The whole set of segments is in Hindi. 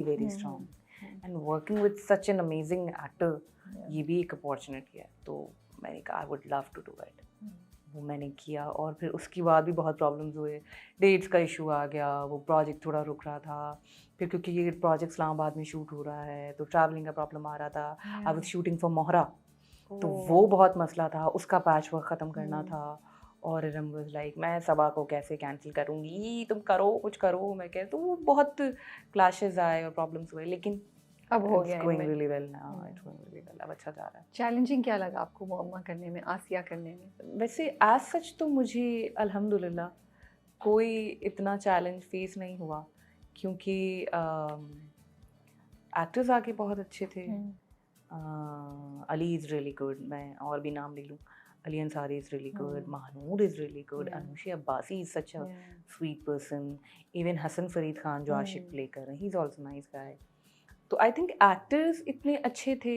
Very strong and working with such an amazing actor, ये भी एक अपॉर्चुनिटी है। तो मैंने कहा I would love to do it. वो मैंने किया और फिर उसके बाद भी बहुत प्रॉब्लम्स हुए, डेट्स का इशू आ गया, वो प्रोजेक्ट थोड़ा रुक रहा था, फिर क्योंकि ये प्रोजेक्ट इस्लामाबाद में शूट हो रहा है तो ट्रैवलिंग का प्रॉब्लम आ रहा था। आई वाज शूटिंग फॉर मोहरा, तो वो बहुत मसला था, उसका पैच वर्क ख़त्म करना था। और रम वाज लाइक मैं सबा को कैसे कैंसिल करूँगी, तुम करो कुछ करो, मैं कह, तो वो बहुत क्लैशेस आए और प्रॉब्लम्स हुए, लेकिन अब हो गया, it's going really well now, it's going really well, अब अच्छा जा रहा है। चैलेंजिंग क्या लगा आपको मुअम्मा करने में, आसिया करने में? वैसे एज सच तो मुझे अल्हम्दुलिल्लाह कोई इतना चैलेंज फेस नहीं हुआ, क्योंकि एक्टर्स आके बहुत अच्छे थे। अली इज़ रियली गुड, मैं और भी नाम ले लूँ, Ali Ansari is really good, Mahanoor is really good, Anushi Abbasi is such a sweet person, even Hasan Farid Khan जो आशिक प्ले कर रहे हैं, he is also nice guy. तो आई थिंक एक्टर्स इतने अच्छे थे,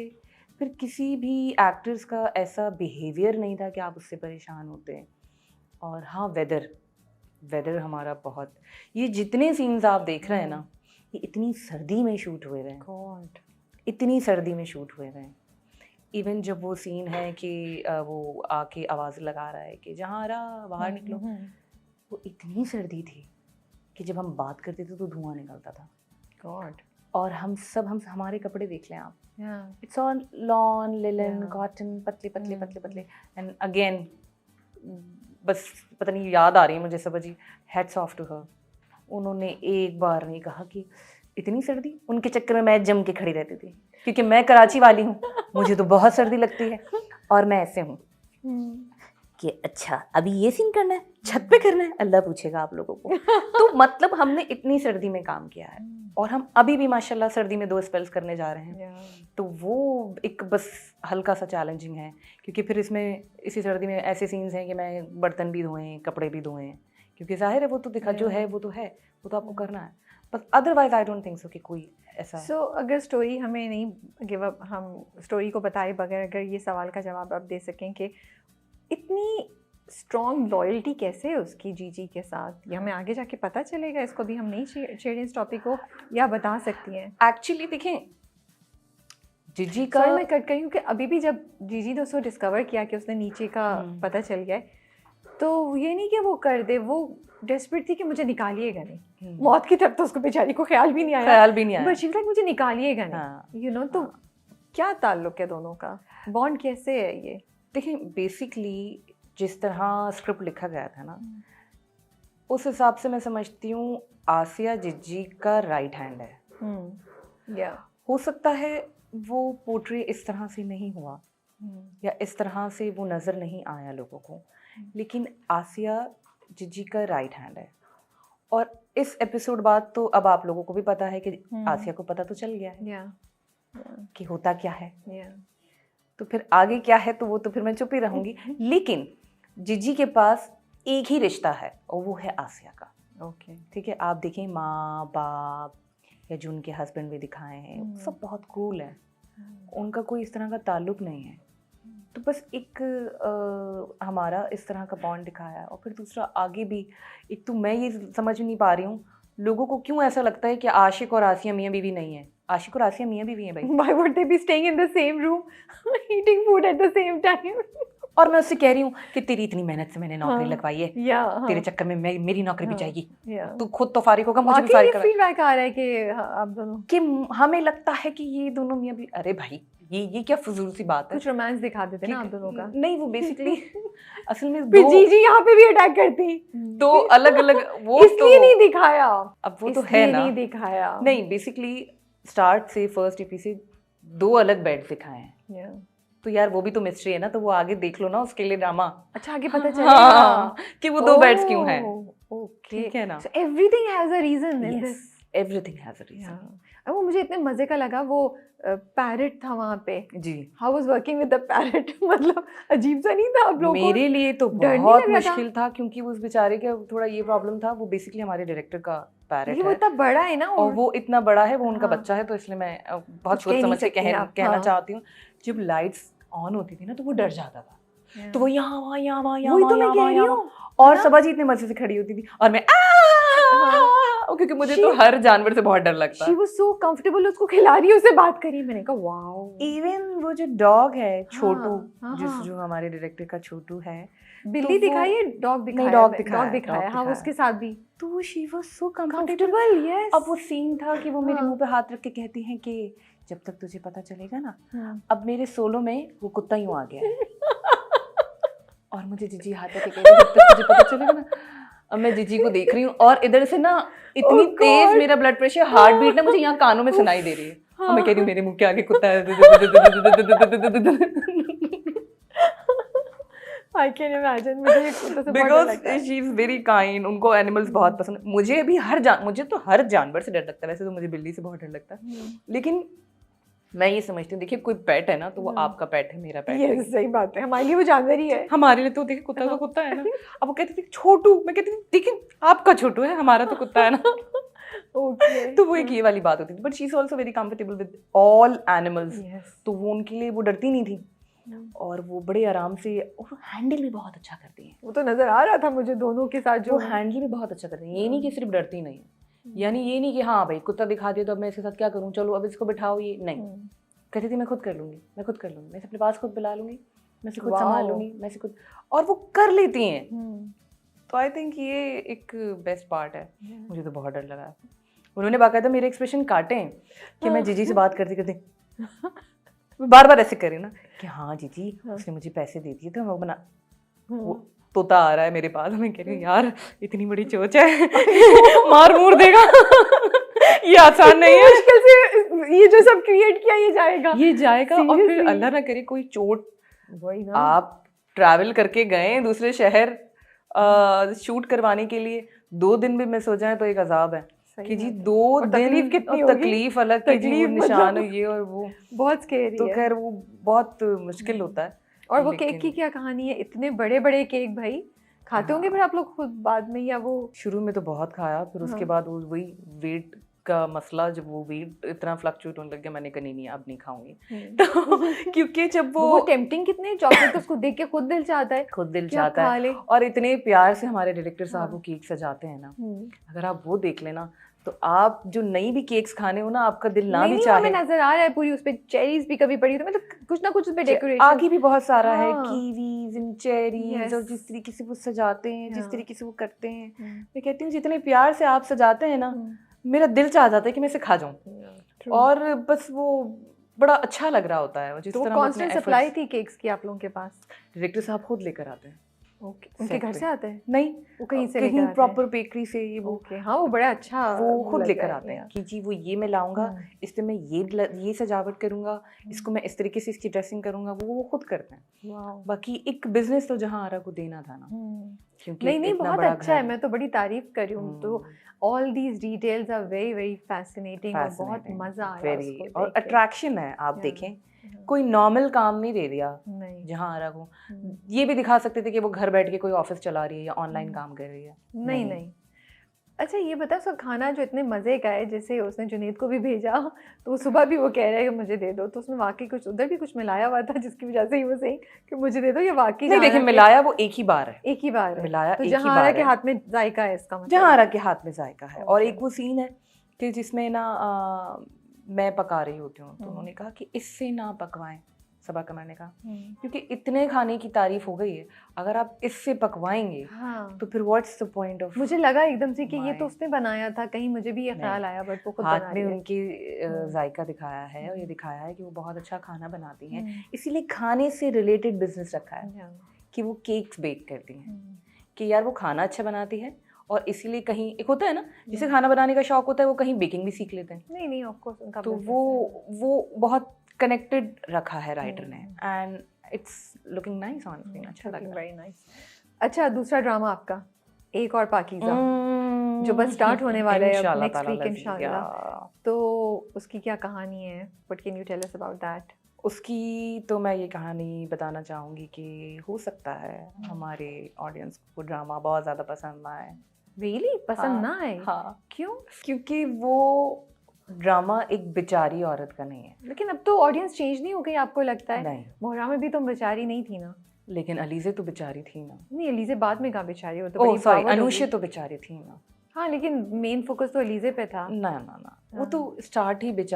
फिर किसी भी एक्टर्स का ऐसा बिहेवियर नहीं था कि आप उससे परेशान होते हैं। और हाँ, वेदर हमारा बहुत, ये जितने सीन्स आप देख रहे हैं ना, ये इतनी सर्दी में शूट हुए हैं, इतनी सर्दी में शूट हुए हैं। इवन जब वो सीन है कि वो आके आवाज़ लगा रहा है कि जहाँ रहा बाहर निकलो, वो इतनी सर्दी थी कि जब हम बात करते थे तो धुआं निकलता था। गॉड। और हम हमारे कपड़े देख लें आप, it's all lawn, linen, cotton, पतले पतले पतले पतले। एंड अगेन बस पता नहीं याद आ रही है मुझे सब जी, हैट्स ऑफ टू हर। उन्होंने एक बार नहीं कहा कि इतनी सर्दी, उनके चक्कर में मैं जम के खड़ी रहती थी, क्योंकि मैं कराची वाली हूँ, मुझे तो बहुत सर्दी लगती है। और मैं ऐसे हूँ कि अच्छा अभी ये सीन करना है, छत पे करना है, अल्लाह पूछेगा आप लोगों को। तो मतलब हमने इतनी सर्दी में काम किया है, और हम अभी भी माशाल्लाह सर्दी में 2 स्पेल्स करने जा रहे हैं। तो वो एक बस हल्का सा चैलेंजिंग है, क्योंकि फिर इसमें इसी सर्दी में ऐसे सीन्स हैं कि मैं बर्तन भी धोएं, कपड़े भी धोएं, क्योंकि जाहिर है वो तो दिखा जो है वो तो है, वो तो आपको करना है। But otherwise I don't think so कि कोई ऐसा। सो अगर स्टोरी हमें नहीं गिव अप, हम स्टोरी को बताए बगैर अगर ये सवाल का जवाब आप दे सकें कि इतनी स्ट्रॉन्ग लॉयल्टी कैसे है उसकी जीजी के साथ, ये हमें आगे जाके पता चलेगा? इसको भी हम नहीं छेड़ें इस टॉपिक को, या बता सकती हैं? एक्चुअली देखें, जीजी का, सॉरी मैं कट करी हूँ कि अभी भी जब जीजी ने उसको डिस्कवर किया कि उसने नीचे का पता चल गया है, तो ये नहीं कि वो कर दे, वो डेस्परेट थी कि मुझे निकालिएगा नहीं। मौत की तरफ तो उसको बेचारी को ख्याल भी नहीं आया, बट शी वाज लाइक मुझे निकालिएगा नहीं, यू नो। तो क्या ताल्लुक है दोनों का, बॉन्ड कैसे है ये? देखिए बेसिकली जिस तरह स्क्रिप्ट लिखा गया था ना, उस हिसाब से मैं समझती हूँ आसिया जिज्जी का राइट हैंड है। हो सकता है वो पोर्ट्रे इस तरह से नहीं हुआ, या इस तरह से वो नज़र नहीं आया लोगों को, लेकिन आसिया जिज्जी का राइट हैंड है। और इस एपिसोड बाद तो अब आप लोगों को भी पता है कि आसिया को पता तो चल गया है कि होता क्या है। तो फिर आगे क्या है तो वो तो फिर मैं चुप ही रहूंगी। लेकिन जिज्जी के पास एक ही रिश्ता है और वो है आसिया का। ओके ठीक है, आप देखें माँ बाप या जो उनके हस्बैंड भी दिखाए हैं, सब बहुत कूल है, उनका कोई इस तरह का ताल्लुक नहीं है। तो बस एक हमारा इस तरह का बॉन्ड दिखाया है। और फिर दूसरा आगे भी, एक तो मैं ये समझ नहीं पा रही हूँ लोगों को क्यों ऐसा लगता है कि आशिक और आसिया मियाँ बीवी नहीं है। आशिक और आसिया मियाँ बीवी हैं भाई। Why would they be staying in the same room, eating food at the same time? और मैं उससे कह रही हूँ कि तेरी इतनी मेहनत से मैंने नौकरी लगवाई है, तेरे चक्कर में मेरी नौकरी भी जाएगी, तू खुद तो फारिग होगा, मुझे भी फारिग करा। फीडबैक आ रहा है कि आप दोनों, कि हमें लगता है कि ये दोनों मियाँ भी, अरे भाई ये क्या फजूल सी बात है। कुछ रोमांस दिखा देते ना आप दोनों का। नहीं, वो बेसिकली असल में फिर जीजी यहाँ पे भी अटैक करती, दो अलग अलग, वो इसलिए नहीं दिखाया, अब वो तो है ना, नहीं दिखाया। नहीं बेसिकली स्टार्ट से फर्स्ट ईपी से 2 अलग बेड दिखाए हैं। तो यार वो भी तो मिस्ट्री है ना, तो वो आगे देख लो ना, उसके लिए ड्रामा। अच्छा आगे पता चलेगा कि वो 2 बेड्स क्यों हैं। ओके ठीक है ना, so everything has a reason in this, everything has a reason। वो मुझे इतने मजे का लगा, वो पैरट था वहाँ पे जी, how was working with the parrot, मतलब अजीब सा नहीं था आप लोगों को? मेरे लिए तो बहुत मुश्किल था, क्योंकि उस बेचारे का थोड़ा ये प्रॉब्लम था, वो बेसिकली हमारे डायरेक्टर का पैरट है, वो इतना बड़ा है ना, और वो इतना बड़ा है, वो उनका बच्चा है, तो इसलिए मैं बहुत सोच समझ के कहना चाहती हूँ। जब लाइट्स ऑन होती थी ना तो वो डर जाता था, तो वो यहाँ वहाँ यहाँ वहाँ यहाँ वहाँ, और सबा जी इतने मजे से खड़ी होती थी, और मैं क्योंकि मुझे तो हर जानवर से बहुत डर लगता शी है। वाज सो कंफर्टेबल, उसको खिला रही है, उससे बात करी, मैंने कहा वाओ। इवन वो जो डॉग है छोटू, हाँ, जो हमारे डायरेक्टर का छोटू है, बिल्ली दिखाई है, डॉग दिखाया? नहीं, डॉग डॉग दिखाया, दिखाया। हाँ, उसके साथ भी तो she was so comfortable. Comfortable, yes. अब वो सीन था कि वो मेरे हाँ। मुंह पे हाथ रख के कहती हैं कि जब तक तुझे पता चलेगा ना, हाँ। अब मेरे सोलो में वो कुत्ता यूं आ गया है। और मुझे जीजी हाथ रख के कह रही है, जब तक तुझे पता चलेगा ना। अब मैं जीजी को देख रही हूँ और इधर से ना इतनी Oh तेज God! मेरा ब्लड प्रेशर, हार्ट बीट ना मुझे यहाँ कानों में सुनाई दे रही है। और मैं कह रही हूँ मेरे मुंह के आगे कुत्ता है। आई कैन इमेजिन, मुझे कुत्ते से बहुत डर बिकॉज लगता है। शी इज वेरी काइंड, उनको एनिमल्स बहुत पसंद है। मुझे तो हर जानवर से डर लगता है, वैसे तो मुझे बिल्ली से बहुत डर लगता है, लेकिन मैं ये समझती हूँ, देखिए कोई पेट है ना तो वो आपका पेट है, मेरा पेट है। ये सही बात है, हमारे लिए वो जानवर ही है। हमारे लिए तो देखिए कुत्ता तो कुत्ता है ना। अब वो कहती थी छोटू, मैं कहती थी देखिए आपका छोटू है, हमारा तो कुत्ता है ना। ओके। तो वो एक ये वाली बात होती थी, but she is also very comfortable with all animals. Yes. तो वो उनके लिए वो डरती नहीं थी, और वो बड़े आराम से, और हैंडल भी बहुत अच्छा करती हैं। वो तो नजर आ रहा था मुझे दोनों के साथ जो वो हैंडल भी बहुत अच्छा करती हैं। ये नहीं कि सिर्फ डरती नहीं है, यानी ये नहीं कि हाँ भाई कुत्ता दिखा दिया तो अब मैं इसके साथ क्या करूँ, चलो अब इसको बिठाओ, ये नहीं। कहती थी मैं खुद कर लूंगी, मैं इसे अपने पास खुद बुला लूंगी, मैं इसे खुद संभाल लूंगी, मैं इसे खुद, और वो कर लेती हैं। तो आई थिंक ये एक बेस्ट पार्ट है। मुझे तो बहुत डर लगा। उन्होंने बाकायदा मेरे एक्सप्रेशन काटे हैं कि मैं जीजी से बात करती करती बार बार ऐसे करी ना कि हाँ जीजी उसने मुझे पैसे दे दिए तो मैं बना, वो तोता आ रहा है मेरे पास, मैं कह रही हूँ यार इतनी बड़ी चोच है, मार मूर देगा। ये आसान नहीं है, मुश्किल से ये जो सब क्रिएट किया ये जाएगा और फिर अल्लाह ना करे कोई चोट, वही ना, आप ट्रैवल करके गए दूसरे शहर शूट करवाने के लिए, 2 दिन भी मिस हो जाए तो एक अजाब है कि जी 2 दिन कितनी तकलीफ अलग की, जी वो निशान है ये और वो बहुत स्केरी तो है। खैर वो बहुत मुश्किल होता है। और वो केक की क्या कहानी है, इतने बड़े बड़े केक भाई खाते होंगे फिर आप लोग खुद बाद में, या वो शुरू में तो बहुत खाया, फिर उसके बाद वो वही वेट का मसला, जब वो वेट इतना फ्लक्चुएट होने लग गया, मैंने कहा नहीं अब नहीं खाऊंगी। तो क्योंकि जब वो टेम्पटिंग कितने चॉकलेट, तो उसको देख के खुद दिल चाहता है, और इतने प्यार से हमारे डायरेक्टर साहब वो केक सजाते हैं ना, अगर आप वो देख लेना तो आप जो नई भी केक्स खाने हो ना, आपका दिल ना भी चाहे। नजर आ रहा है पूरी, उस पे चेरीज भी कभी पड़ी, तो मतलब कुछ ना कुछ उस पे डेकोरेशन आगे भी बहुत सारा है, कीवीज एंड चेरीज, और जिस तरीके से वो सजाते हैं, जिस तरीके से वो करते हैं, मैं कहती हूँ जितने प्यार से आप सजाते हैं ना, मेरा दिल चाह जाता है कि मैं इसे खा जाऊं, और बस वो बड़ा अच्छा लग रहा होता है। जिस तरह कांस्टेंट सप्लाई थी केक्स की आप लोगों के पास? डायरेक्टर साहब खुद लेकर आते हैं। ओके, उनके घर से आते हैं? नहीं, वो कहीं से कहीं प्रॉपर बेकरी से, ये वो हाँ वो बड़ा अच्छा, वो खुद लेकर आते हैं कि जी वो ये मैं लाऊंगा, इस पे मैं ये सजावट करूंगा, इसको मैं इस तरीके से इसकी ड्रेसिंग करूंगा, वो खुद करते हैं। बाकी एक बिजनेस तो जहाँ आरा को देना था ना, क्योंकि नहीं बहुत अच्छा है, मैं तो बड़ी तारीफ कर रही हूँ। तो all these details are very very fascinating, और बहुत मजा आया उसको, और अट्रैक्शन है। आप देखें कोई नॉर्मल काम नहीं दे दिया जहाँ आरा को, ये भी दिखा सकते थे कि वो घर बैठ के कोई ऑफिस चला रही है या ऑनलाइन काम कर रही है। नहीं। अच्छा ये बता, उसका खाना जो इतने मज़े का है, जैसे उसने जुनेद को भी भेजा तो सुबह भी वो कह रहा है कि मुझे दे दो, तो उसमें वाकई कुछ उधर भी कुछ मिलाया हुआ था जिसकी वजह से ही वो सही कि मुझे दे दो, ये वाकई नहीं देखिए मिलाया वो एक ही बार है, मिलाया तो जहाँ आरा के हाथ में जायका है, इसका मतलब जहाँ आरा के हाथ में जायका है। और एक वो सीन है कि जिसमें ना मैं पका रही होती हूँ, तो उन्होंने कहा कि इससे ना पकवाएं, सबा कमर ने कहा, क्योंकि इतने खाने की तारीफ हो गई है, अगर आप इससे पकवाएंगे तो फिर व्हाट्स द पॉइंट ऑफ। मुझे लगा एकदम से कि ये तो उसने बनाया था, कहीं मुझे भी ये ख्याल आया, बट वो खुद बना हाथ में उनकी जायका दिखाया है, और ये दिखाया है कि वो बहुत अच्छा खाना बनाती हैं, इसीलिए खाने से रिलेटेड बिजनेस रखा है कि वो केक्स बेक करती हैं, कि यार वो खाना अच्छा बनाती है, और इसीलिए कहीं एक होता है ना जिसे खाना बनाने का शौक होता है, वो कहीं बेकिंग भी सीख लेते हैं। नहीं ऑफ कोर्स उनका, तो वो बहुत कनेक्टेड रखा है राइटर ने, and it's looking nice on screen, अच्छा लग रहा है, वेरी नाइस। अच्छा दूसरा ड्रामा आपका एक और पाकीज़ा, जो बस स्टार्ट होने वाला है नेक्स्ट वीक इंशाल्लाह, तो उसकी क्या कहानी है? What can you tell us about that? उसकी तो मैं ये कहानी बताना चाहूँगी कि हो सकता है हमारे ऑडियंस को ड्रामा बहुत ज़्यादा पसंद ना आए। रियली पसंद ना आए? हाँ। क्यों? क्योंकि वो ड्रामा एक बेचारी औरत का नहीं है। लेकिन अब तो ऑडियंस चेंज नहीं हो गई, आपको लगता है? नहीं, मोहरा में भी तो बेचारी नहीं थी ना। लेकिन अलीज़े तो बेचारी थी ना। नहीं अलीज़े बाद में कहाँ बेचारी, हो तो बड़ी सॉरी अनुषे तो बेचारी थी ना। हाँ लेकिन मेन फोकस तो अलीज़े पे था। ना ना ना, वो तो स्टार्ट ही बेचारा